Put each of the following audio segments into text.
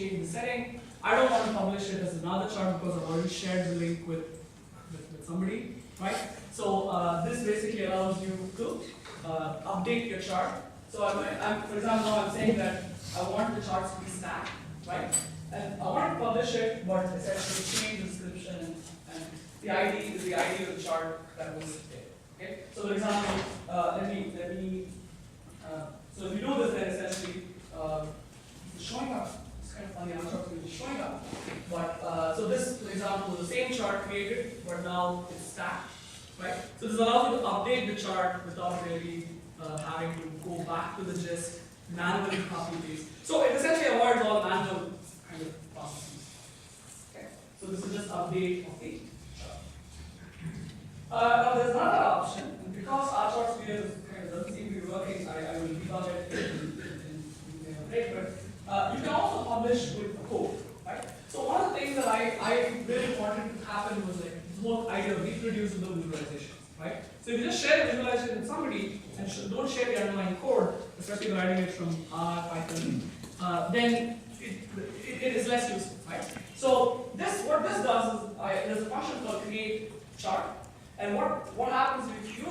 change the setting. I don't want to publish it as another chart because I've already shared the link with somebody, right? So this basically allows you to update your chart. So for example, now I'm saying that I want the charts to be stacked, right? And I want to publish it, but essentially change the description and the ID is the ID of the chart that was there. Okay. So for example, let me. So if you do this, then essentially it's showing up. It's kind of funny. I'm not really showing up. But so this, for example, is the same chart created, but now it's stacked, right? So this allows you to update the chart without really having to go back to the gist, manually copy paste. So it essentially avoids all manual kind of processes. Okay. So this is just update of the chart. Now there's another option, and because rCharts kind of doesn't seem to be working, I will debug it in a break. But you can also publish with code, right? So one of the things that I really wanted to happen was like this whole idea of reproducible visualization, right? So if you just share a visualization with somebody and don't share the underlying code, especially if you're writing it from R, Python, then it is less useful, right? So what this does is there's a function called create chart, and what happens if you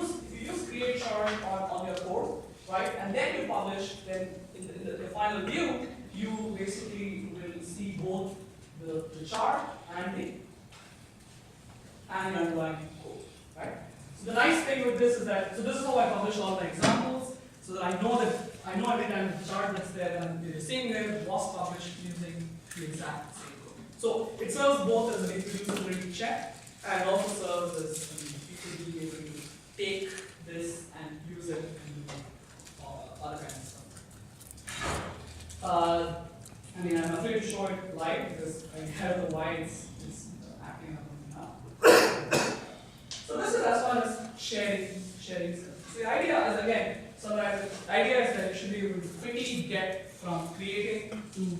use create chart on your code, right? And then you publish, then in the final view, you basically will see both the chart and the underlying code, right? So the nice thing with this is that, so this is how I publish all my examples, so that I know every time the chart that's there and the same way was published using the exact same code. So it serves both as an reproducibility check and also serves as people being able to take this and use it and do other kinds of stuff. I mean, I'm afraid to show it live because I don't know why it's acting up now. So this is as far as sharing stuff. So the idea is again, the idea is that you should be able to quickly get from creating to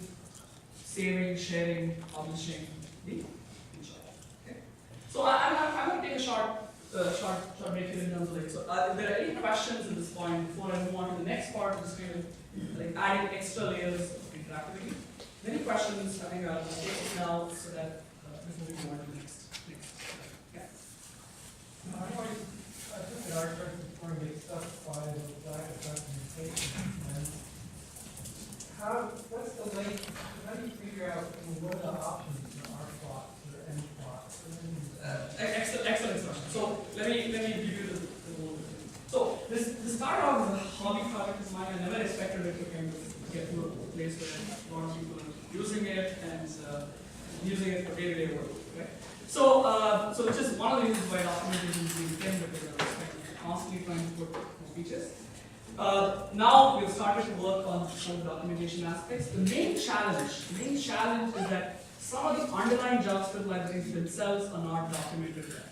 saving, sharing, publishing the chart. Okay. So I'm going to take a short break here in terms of like, so if there are any questions at this point before I move on to the next part, just kind of like adding extra layers of interactivity. Any questions? I think I'll take it now so that before we go on to the next. Yeah. I think that rCharts is going to be specified with lack of documentation. And what's the link? How do you figure out what are the options for R plots or N plots? Excellent question. So let me give you the whole thing. So this started off as a hobby project of mine. I never expected it to kind of get to a place where a lot of people are using it and using it for day-to-day work. Right? So which is one of the reasons why documentation is being thin, because I was constantly trying to put more features. Now we've started to work on some of the documentation aspects. The main challenge is that some of the underlying JavaScript libraries themselves are not documented yet.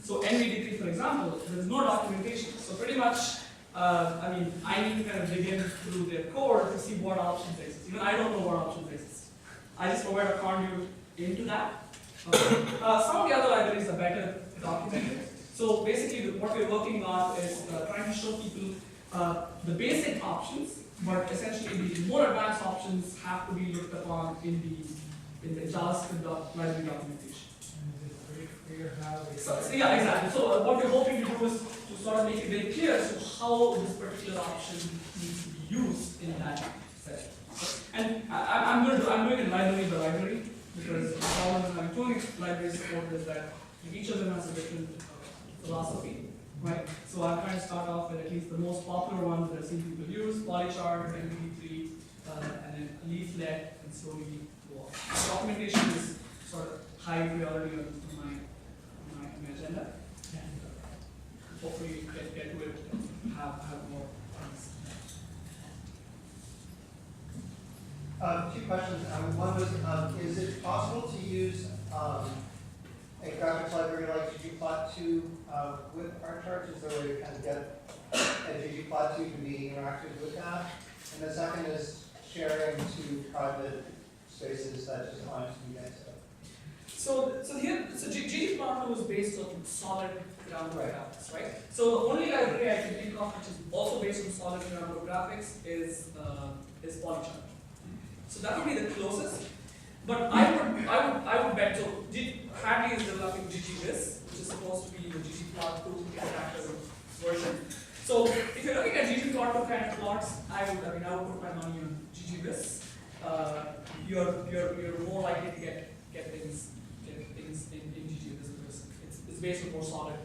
So NVD3, for example, there is no documentation. So pretty much, I mean, I need to kind of dig in through their code to see what options exist. Even I don't know what options exist. I just provide a conduit into that. Some of the other libraries are better documented. So basically, what we're working on is trying to show people the basic options, but essentially the more advanced options have to be looked upon in the JavaScript library documentation. And is it pretty clear how they So yeah, exactly. So what we're hoping to do is to sort of make it very clear as to how this particular option needs to be used in that setting. And I'm doing it library by library, because the problem with having too many library support is that each of them has a different philosophy, right? So I'm trying to start off with at least the most popular ones that I've seen people use: polychart, NVD3, and then leaflet, and slowly go on. Documentation is sort of high priority on my agenda, and hopefully get to it and have more things. Two questions. One was, is it possible to use a graphics library like ggplot2 with rCharts? Is there a way to kind of get a ggplot2 to be interactive with that? And the second is sharing to private spaces that just aren't you guys. So ggplot2 is based on solid ground graphics, right? So the only library I can think of which is also based on solid ground graphics is polychart. So that would be the closest. But I would bet, so Hadley is developing ggvis, which is supposed to be the ggplot2 interactive version. So if you're looking at ggplot2 kind of plots, I would put my money on ggvis. You're more likely to get things in ggvis because it's based on more solid.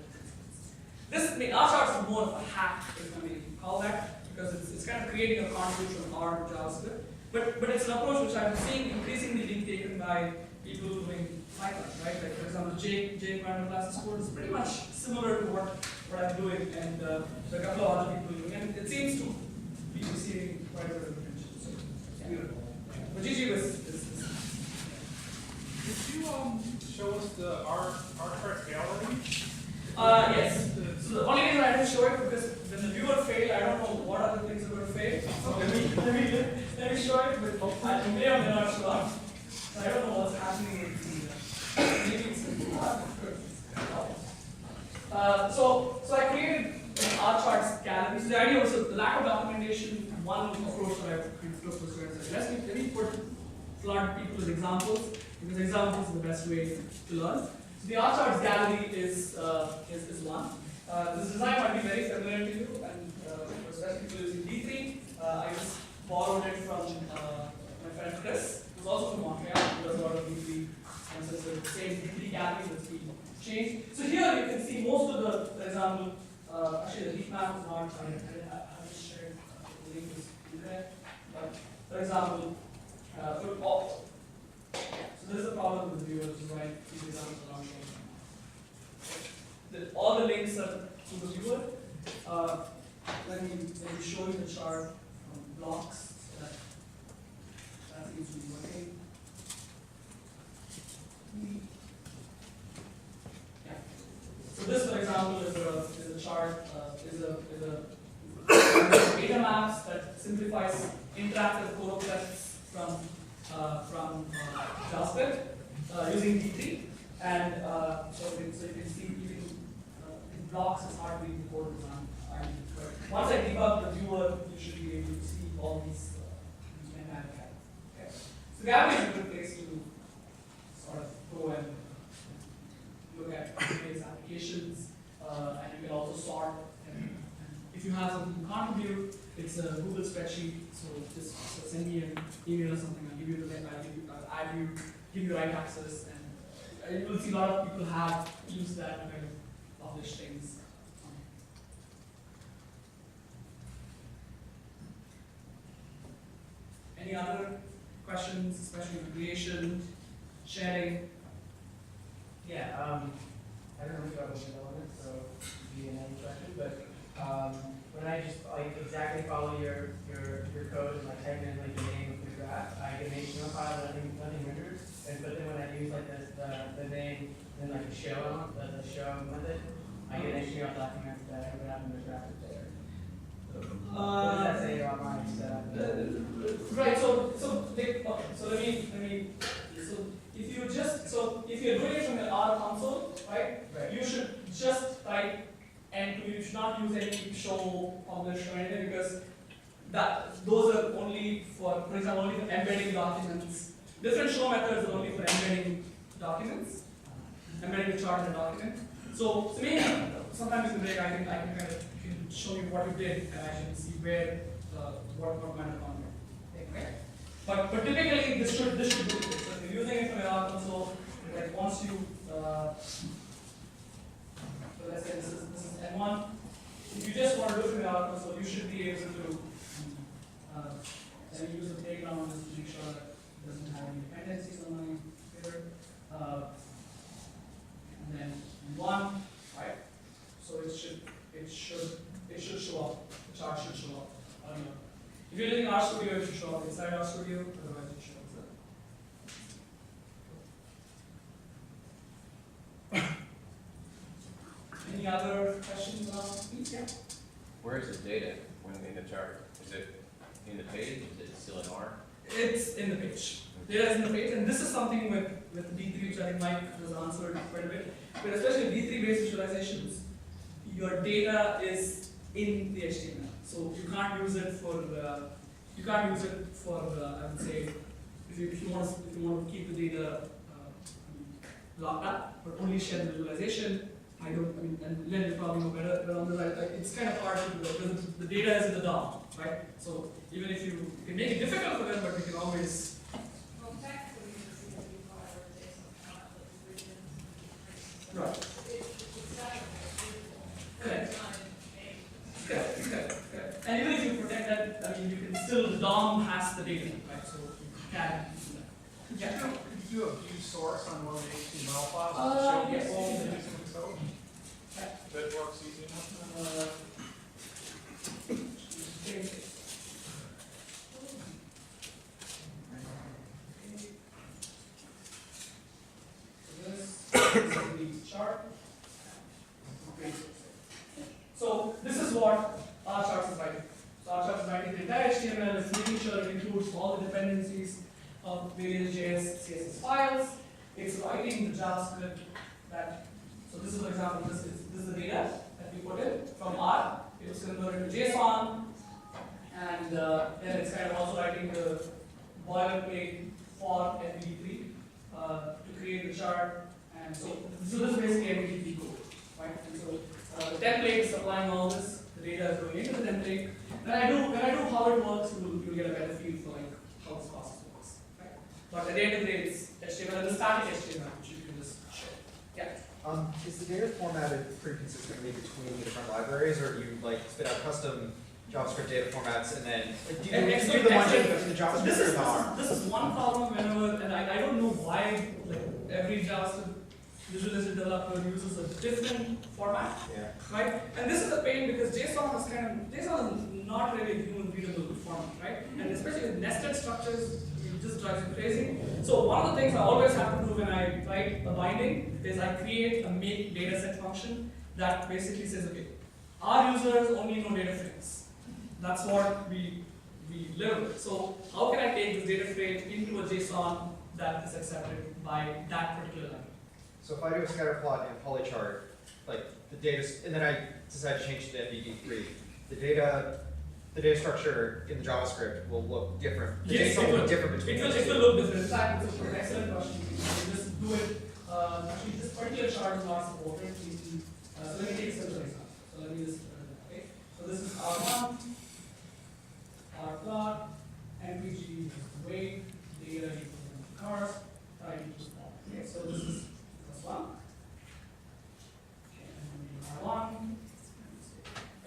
rCharts is more of a hack, if I may call that, because it's kind of creating a contribution from R to JavaScript. But it's an approach which I'm seeing increasingly being taken by people doing Python, right? Like for example, Jake random classes code is pretty much similar to what I'm doing, and there are a couple of other people doing, and it seems to be receiving quite a bit of attention. So it's beautiful. But GG was. Did you show us the rCharts gallery? Yes. So the only reason I didn't show it because when the viewer failed, I don't know what other things are going to fail. So let me show it, but I may or may not show up. I don't know what's happening with the maybe it's so I created an rCharts gallery. So the idea was the lack of documentation. One approach that I took was let me flood people with examples because examples are the best way to learn. So the rCharts gallery is one. This design might be very familiar to you, and especially people using D3. I just borrowed it from my friend Chris, who's also from Montreal, who does a lot of D3, and so it's the same D3 gallery that's been changed. So here you can see most of the, for example, actually the heat map is not, I just shared the link is there. But for example, so this is a problem with the viewer, which is why these examples are not showing. All the links are to the viewer. Let me show you the chart from blocks. So that seems to be working. Yeah. So this, for example, is a chart, is a data maps that simplifies interactive code tests from JavaScript using D3. And so you can see even in blocks it's hard to read the code design. But once I debug the viewer, you should be able to see all these dynamic. Okay. So Gabby is a good place to sort of go and look at various applications, and you can also sort. And if you have something to contribute, it's a Google spreadsheet. So just send me an email or something. I'll give you the link. I'll add you, give you right access, and you will see a lot of people have used that to kind of publish things. Any other questions, especially on creation, sharing? Yeah, I don't know if you have a window on it, so it could be an any question, but when I just exactly follow your code and type in the name of the graph, I get an HTML file that nothing renders, but then when I use the name and the show method, I get an HTML document that I would have in the graph there. What does that say about my setup? Right. So if you're doing it from your R console, right? You should just type and you should not use any show, publish, or anything because those are only for example, only for embedding documents. Different show methods are only for embedding documents, embedding the chart in a document. So maybe sometimes in the break I can kind of show you what you did and I can see where what kind of content. Okay. But typically this should do it. So if you're using it from your R console, like once you so let's say this is N1. If you just want to do it from your R console, you should be able to then use the playground just to make sure that it doesn't have any dependencies on my computer. And then N1, right? So it should show up. The chart should show up. If you're using RStudio, it should show up inside RStudio, otherwise it shows up. Any other questions on these? Yeah. Where is the data when in the chart? Is it in the page? Is it still in R? It's in the page. Data is in the page, and this is something with D3 which I think Mike has answered quite a bit. But especially D3 based visualizations, your data is in the HTML. So you can't use it for I would say if you want to keep the data locked up, but only share the visualization, and Lynn, you probably know better, but on the right, it's kind of hard to do that because the data is in the DOM, right? So even if you can make it difficult for them, but you can always. Well, technically, you can see that you file or JSON file with regions. Right. It's not Correct. It's not a Correct. And even if you protect that, you can still, the DOM has the data, right? So you can do that. Yeah. Could you do a view source on one of the HTML files Uh, to show yes. people the using the code? Yeah. That works easy enough? This is the chart. So this is what rCharts is writing. So rCharts is writing the entire HTML, it's making sure it includes all the dependencies of various JS, CSS files. It's writing the JavaScript that, so this is for example, this is the data that we put in from R. It was converted to JSON, and then it's kind of also writing the boilerplate for MVD3 to create the chart. And so this is basically MVD3 code, right? And so the template is applying all this. The data is going into the template. When I do how it works, you'll get a better feel for like how this process works, right? But at the end of the day, it's HTML and the static HTML, which you can just show. Yeah. Is the data formatted pretty consistently between the different libraries, or do you like spit out custom JavaScript data formats and then do you do the ones in the JavaScript this or not? this is one problem whenever, and I don't know why like every JavaScript visualization developer uses a different format, Yeah. right? And this is a pain because JSON is not really a human readable format, right? And especially with nested structures, it just drives you crazy. So one of the things I always have to do when I write a binding is I create a make dataset function that basically says, okay, our users only know data frames. That's what we live with. So how can I take this data frame into a JSON that is accepted by that particular language? So if I do a scatter plot in polychart, like the data, and then I decide to change it to MVD3, the data structure in the JavaScript will look different. The Yes, JSON it will will. look different between It those will two. look different. In fact, it's an excellent question. You can just do it. Actually, this particular chart is not supported. So let me take a simple example. So let me just okay. So this is R1, R plot, MPG is the weight, data equals to cars, time equals to that. Okay, so this is plus one. Okay, and R1.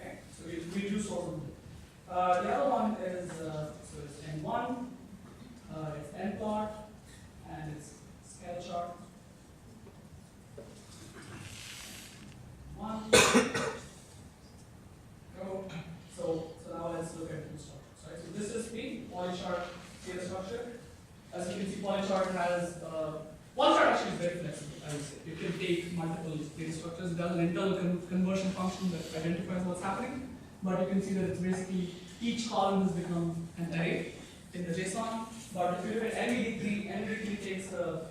Okay, so we do sort of. The other one is so it's N1, it's N plot, and it's scale chart. One. Go. So now let's look at two structures, right? So this is the polychart data structure. As you can see, polychart has polychart actually is very flexible, I would say. It can take multiple data structures. It does an internal conversion function that identifies what's happening. But you can see that it's basically each column has become an array in the JSON. But if you look at MVD3, MVD3 takes a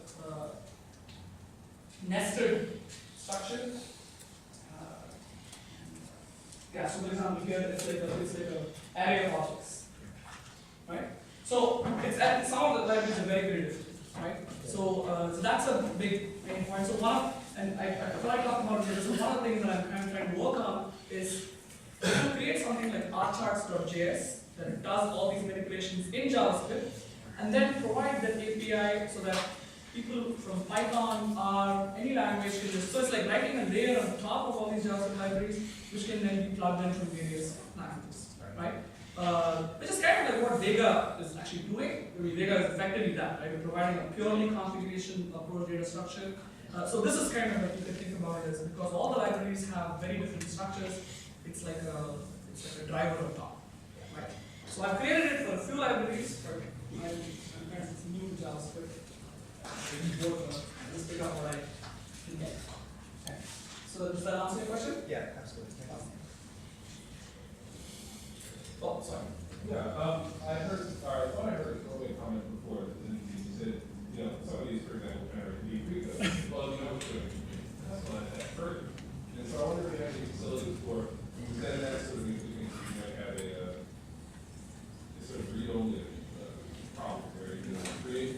nested structure. Yeah, so for example, here it's like an array of objects, right? So some of the libraries are very different, right? So that's a big pain point. So and I feel like talking about it, so one of the things that I'm kind of trying to work on is to create something like rCharts.js that does all these manipulations in JavaScript, and then provide that API so that people from Python or any language can just, so it's like writing a layer on top of all these JavaScript libraries, which can then be plugged in from various languages, right? Which is kind of like what Vega is actually doing. I mean, Vega is effectively that, right? We're providing a purely configuration approach data structure. So this is kind of like you can think about it as because all the libraries have very different structures. It's like a driver on top, right? So I've created it for a few libraries, but it's new JavaScript. Let's figure out what I can get. Okay. So does that answer your question? Yeah, absolutely. Thank you. Oh, sorry. Yeah, I thought I heard a earlier comment before, and you said, you know, some of these, for example, generate D3 code. Well, you know, that's not that further. And so I wonder if you have any facilities for, then that sort of means you might have a sort of read-only problem where you can create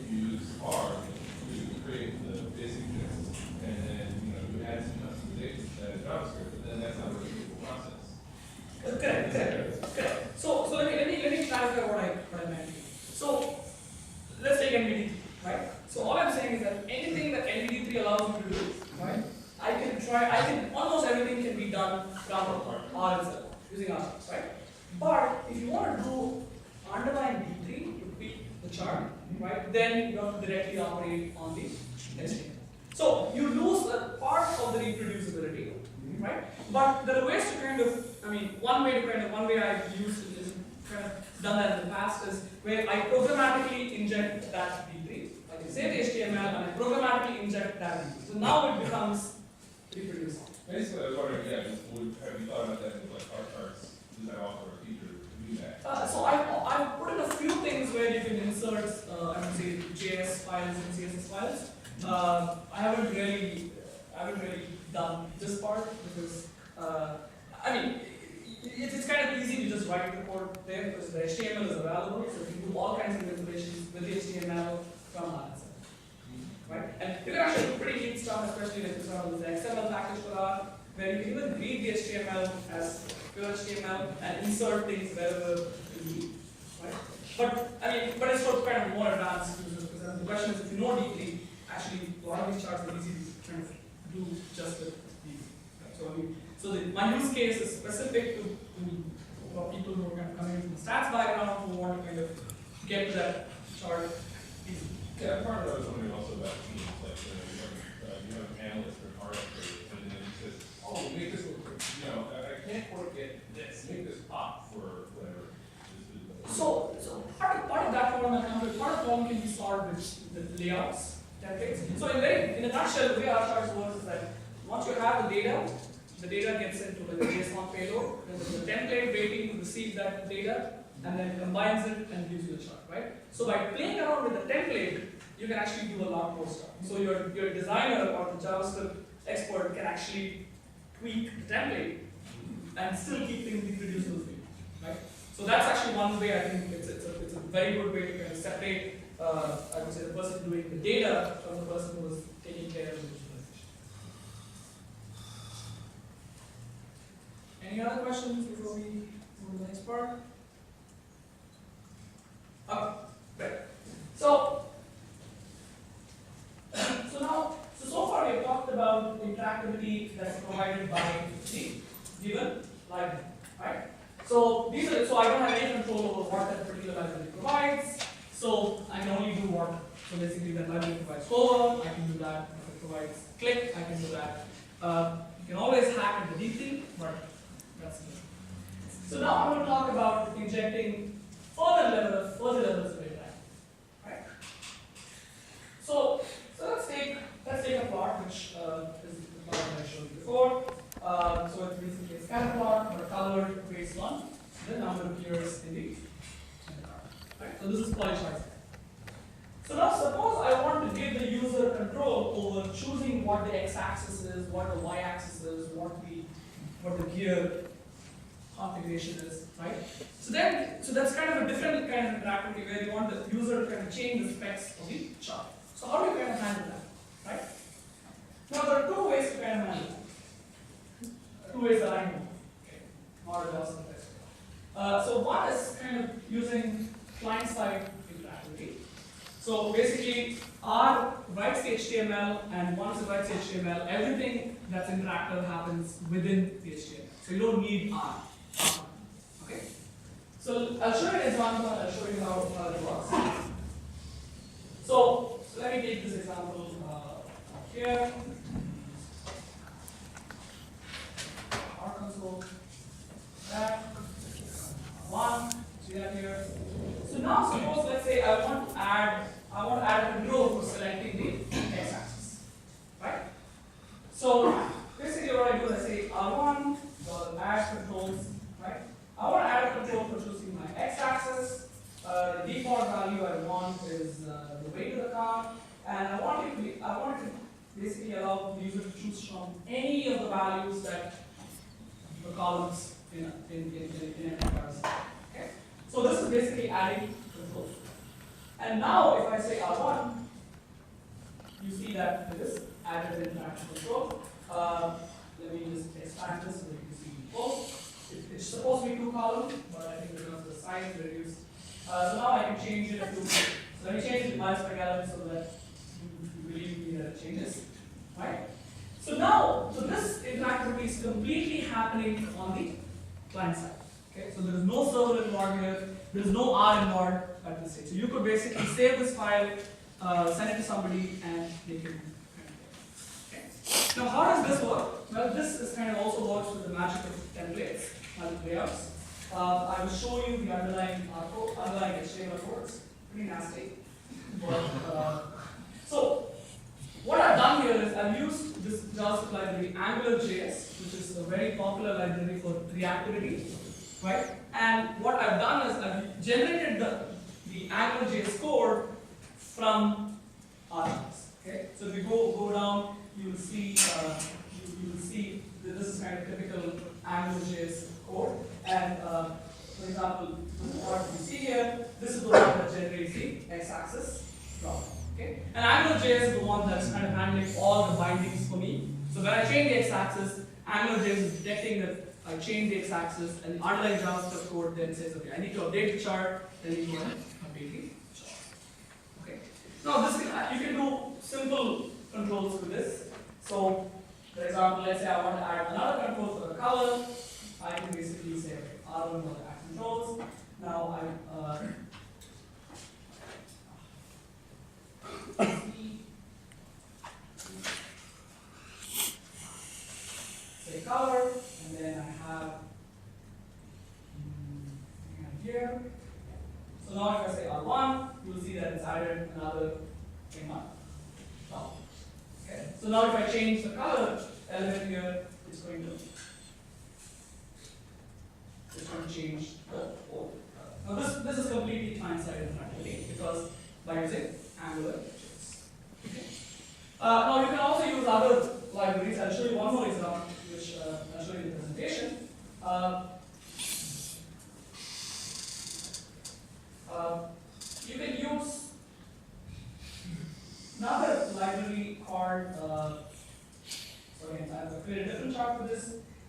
NVD3, right? So all I'm saying is that anything that NVD3 allows me to do, right? I can almost everything can be done from R itself, using rCharts, right? But if you want to do underlying D3 to tweak the chart, right, then you have to directly operate on the HTML. So you lose a part of the reproducibility, right? But there are ways to kind of, one way I've used is kind of done that in the past is where I programmatically inject that D3. Like I say the HTML and I programmatically inject that D3. So now it becomes reproducible. Basically, I was wondering, yeah, have you thought about that with like rCharts? Does that offer a feature to do that? So I've put in a few things where you can insert, I would say, JS files and CSS files. I haven't really done this part because, it's kind of easy to just write the code there because the HTML is available, so you can do all kinds of manipulations with the HTML from R itself. Right? And you can actually do pretty neat stuff, especially like the XML package for R, where you can even read the HTML as pure HTML and insert things wherever you need. Right? But it's for kind of more advanced users because the question is if you know D3, actually a lot of these charts are easy to kind of do just with D3. Right? So my use case is specific to for people who are kind of coming from the stats background who want to kind of get to that chart easily. Yeah, part of that was wondering also about teams, like, you have an analyst or an art upgrade, and then he says, oh, make this look, I can't quite get this, make this pop for whatever. So part of that problem part of the problem can be solved with the layouts, templates. So in a nutshell, the way rCharts works is that once you have the data gets into like a JSON payload, then the template waiting to receive that data, and then combines it and gives you the chart, right? So by playing around with the template, you can actually do a lot more stuff. So your designer or the JavaScript expert can actually tweak the template and still keep things reproducible for you, right? So that's actually one way I think it's a very good way to kind of separate, I would say, the person doing the data from the person who is taking care of the visualization. Any other questions before we move to the next part? Right. So far we have talked about the interactivity that's provided by the given library, right? So I don't have any control over what that particular library provides. So I can only do what. So basically, that library provides hover, I can do that. If it provides click, I can do that. You can always hack into D3, but that's it. So now I'm going to talk about injecting further levels of data. Right? So let's take a plot which is the plot that I showed you before. So it's basically a scatter plot, but colored base one. So the number appears in the card. Right? So this is polychart. So now suppose I want to give the user control over choosing what the x-axis is, what the y-axis is, what the gear configuration is, right? So that's kind of a different kind of interactivity where you want the user to kind of change the specs of the chart. So how do you kind of handle that, right? Now there are two ways to kind of handle that. Two ways that I know. Okay. Or else so one is kind of using client-side interactivity. So basically, R writes the HTML, and once it writes HTML, everything that's interactive happens within the HTML. So you don't need R. Okay? So I'll show you an example, and I'll show you how it works. So let me take this example here. R console. That. One. So you have here. So now suppose let's say I want to add a control for selecting the x-axis. Right? So basically what I do is I say R1 add controls, right? I want to add a control for choosing my x-axis. The default value I want is the weight of the car, and I want it to basically allow the user to choose from any of the values that the columns in a car. Okay? So this is basically adding control. And now if I say R1, you see that it is added interaction control. Let me just expand this so you can see both. It's supposed to be 2 columns, but I think because the size is reduced. So now I can change it to So let me change it to miles per gallon so that you believe me that it changes, right? So now, so this interactivity is completely happening on the client side. Okay, so there is no server involved here, there is no R involved at this stage. So you could basically save this file, send it to somebody, and they can. Okay. Now, how does this work? Well, this is kind of also works with the magic of templates and layouts. I will show you the underlying HTML codes. Pretty nasty. But, so what I've done here is I've used this JavaScript library AngularJS, which is a very popular library for reactivity, right? And what I've done is I've generated the AngularJS code from rCharts. Okay, so if you go down, you will see that this is kind of typical AngularJS code. And for example, what you see here, this is the one that generates the x-axis problem. Okay? And AngularJS is the one that's kind of handling all the bindings for me. So when I change the x-axis, AngularJS is detecting that I change the x-axis, and the underlying JavaScript code then says, okay, I need to update the chart, then you go and update the chart. Okay. Now this you can do simple controls with this. So, for example, let's say I want to add another control for the color. I can basically say, okay, R1 for the add controls. Now say color, and then I have here. So now if I say R1, you will see that it's added another thing on top. Okay. So now if I change the color element here, it's going to change the whole color. Now this is completely client-side interactivity because by using AngularJS. Okay. Now you can also use other libraries. I'll show you one more example, which I'll show you in the presentation. You can use another library called, I've created a different chart for this.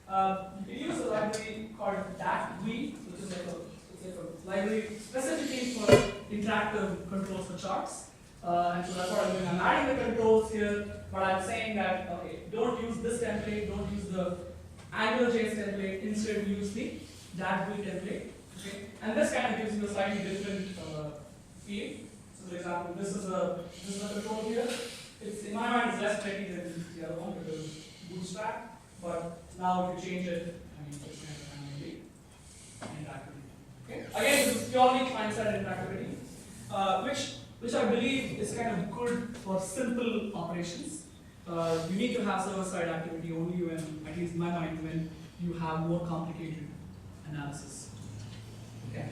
You can use a library called DATGUI, which is like a library specifically for interactive controls for charts. And so that's what I'm doing. I'm adding the controls here, but I'm saying that, okay, don't use this template, don't use the AngularJS template, instead use the DATGUI template. Okay? And this kind of gives you a slightly different feel. So for example, this is a control here. It's, in my mind, it's less pretty than the other one because it's bootstrap. But now if you change it, I mean, it's kind of manually interactivity. Okay? Again, this is purely client-side interactivity, which I believe is kind of good for simple operations. You need to have server-side activity only when, at least in my mind, when you have more complicated analysis. Okay.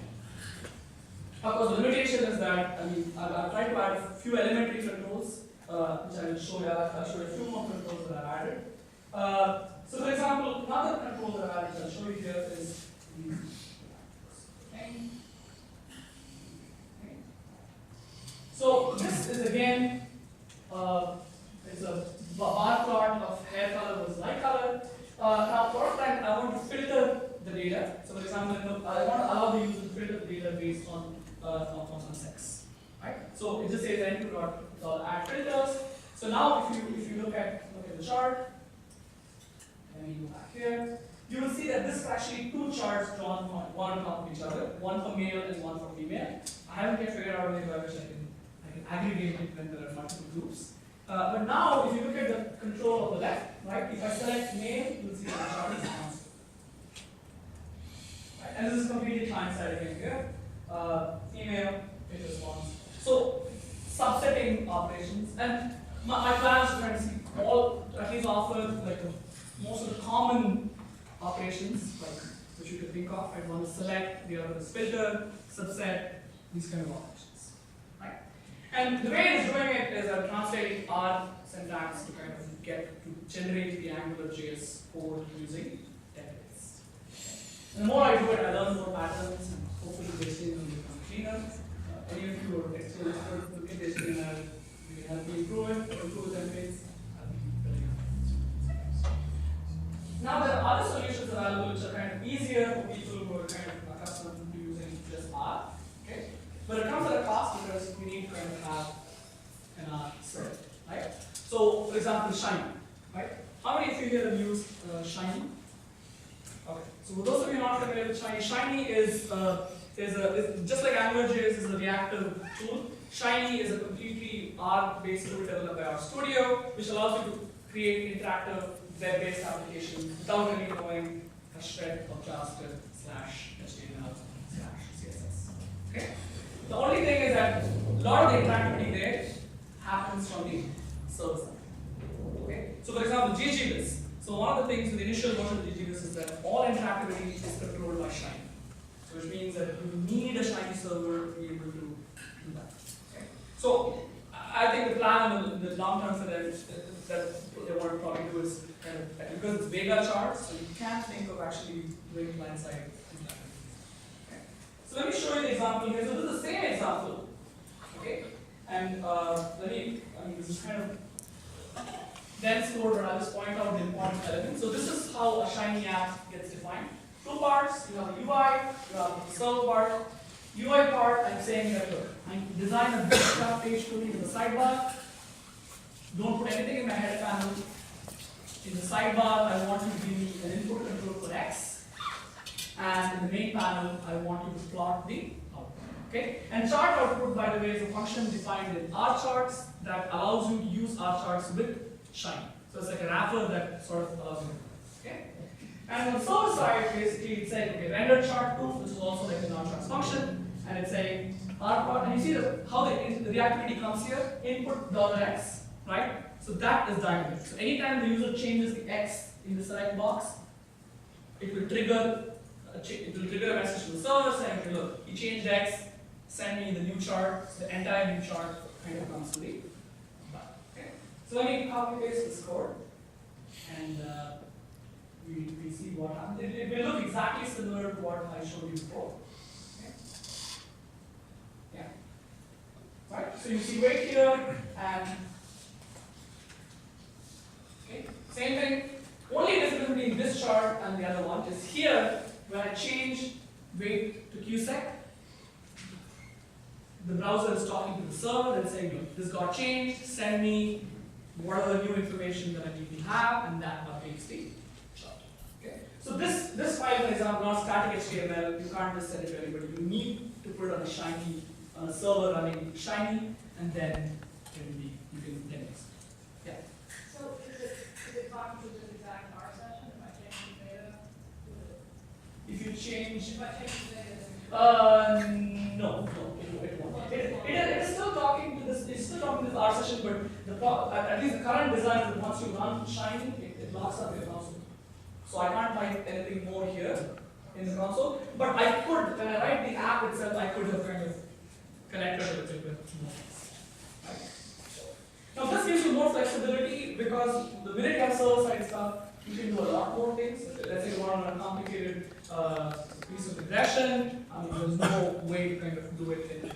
Of course, the limitation is that, I mean, I've tried to add a few elementary controls, which I will show you. I'll show you a few more controls that I've added. So, for example, another control that I'll show you here is so this is again it's a bar plot of hair color versus light color. Now, for time I want to filter the data. So, for example, I want to allow the user to filter the data based on sex. Right? So it just says n2.add filters. So now if you look at the chart, and you go back here, you will see that this is actually two charts drawn from one on top of each other, one for male and one for female. I haven't yet figured out a way by which I can aggregate it when there are multiple groups. But now if you look at the control on the left, right, if I select male, you'll see that the chart is constant. Right? And this is completely client-side again here. Female, it responds. So subsetting operations, and my plan is to try to see all, at least offer like most of the common operations, like which you could think of. Right? One is select, the other is filter, subset, these kind of operations. Right? And the way it is doing it is I'm translating R syntax to kind of generate the AngularJS code using templates. And the more I do it, I learn more patterns, and hopefully the HTML will become cleaner. Any of you are experts look at HTML, you can help me improve it, improve the templates. I'll be very happy. Now there are other solutions available which are kind of easier for people who are kind of accustomed to using just R. Okay? But it comes at a cost because we need for example, Shiny, right? How many of you here have used Shiny? Okay, so for those of you not familiar with Shiny, Shiny is just like AngularJS is a reactive tool. Shiny is a completely R-based tool developed by RStudio, which allows you to create interactive web-based applications without really knowing a shred of JavaScript /HTML/CSS. Okay? The only thing is that a lot of the interactivity there happens from the server side. Okay? So for example, GGList. So one of the things with the initial version of GGList is that all interactivity is controlled by Shiny. So which means that you need a Shiny server to be able to do that. Okay? So I think the plan in the long term for them is that they want to probably do is kind of, because it's Vega charts, so you can't think of actually doing client side interactivity. Okay? So let me show you the example here. So this is the same example. Okay? And this is kind of dense code, but I'll just point out the important elements. So this is how a Shiny app gets defined. Two parts, you have the UI, you have the server part. UI part, I'm saying that look, I design a bootstrap page for me with a sidebar. Don't put anything in my header panel. In the sidebar, I want you to give me an input control for X. And in the main panel, I want you to plot the output. Okay? And chart output, by the way, is a function defined in rCharts that allows you to use rCharts with Shiny. So it's like a wrapper that sort of allows you. Okay? And on the server side, basically, it's saying, okay, render chart proof, which is also like an rCharts function, and it's saying rPlot, and you see how the reactivity comes here, input $x, right? So that is dynamic. So anytime the user changes the X in the select box, it will trigger a message to the server saying, okay, look, you changed X, send me the new chart, so the entire new chart kind of comes to the back. Okay? So let me copy paste this code, and we see what happens. It will look exactly similar to what I showed you before. Okay? Yeah. Right? So you see right here, and okay, same thing. Only difference between this chart and the other one is here, when I change weight to QSEC, the browser is talking to the server and saying, look, this got changed, send me what are the new information that I need to have, and that updates the chart. Okay? So this file, for example, not static HTML, you can't just send it to anybody. You need to put it on a server running Shiny, and then you can then use it. Yeah. So is it talking to the exact R session if I change the data? If you change, If I change the data, no, it won't. It is still talking to this. It's still talking to this R session, but at least the current design is that once you run Shiny, it locks up your console. So I can't find anything more here in the console. But I could, when I write the app itself, I could have kind of connected with it with more. Right? Now this gives you more flexibility because the minute you have server-side stuff, you can do a lot more things. Let's say you want a complicated piece of regression. There's no way to kind of do it in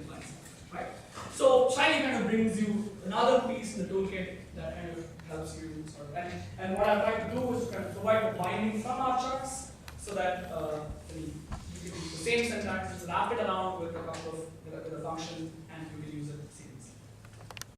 client side, right? So Shiny kind of brings you another piece in the toolkit that kind of helps you sort of. And what I'd like to do is kind of provide a binding from rCharts so that you can use the same syntax, just wrap it around with a couple of with a function, and you can use it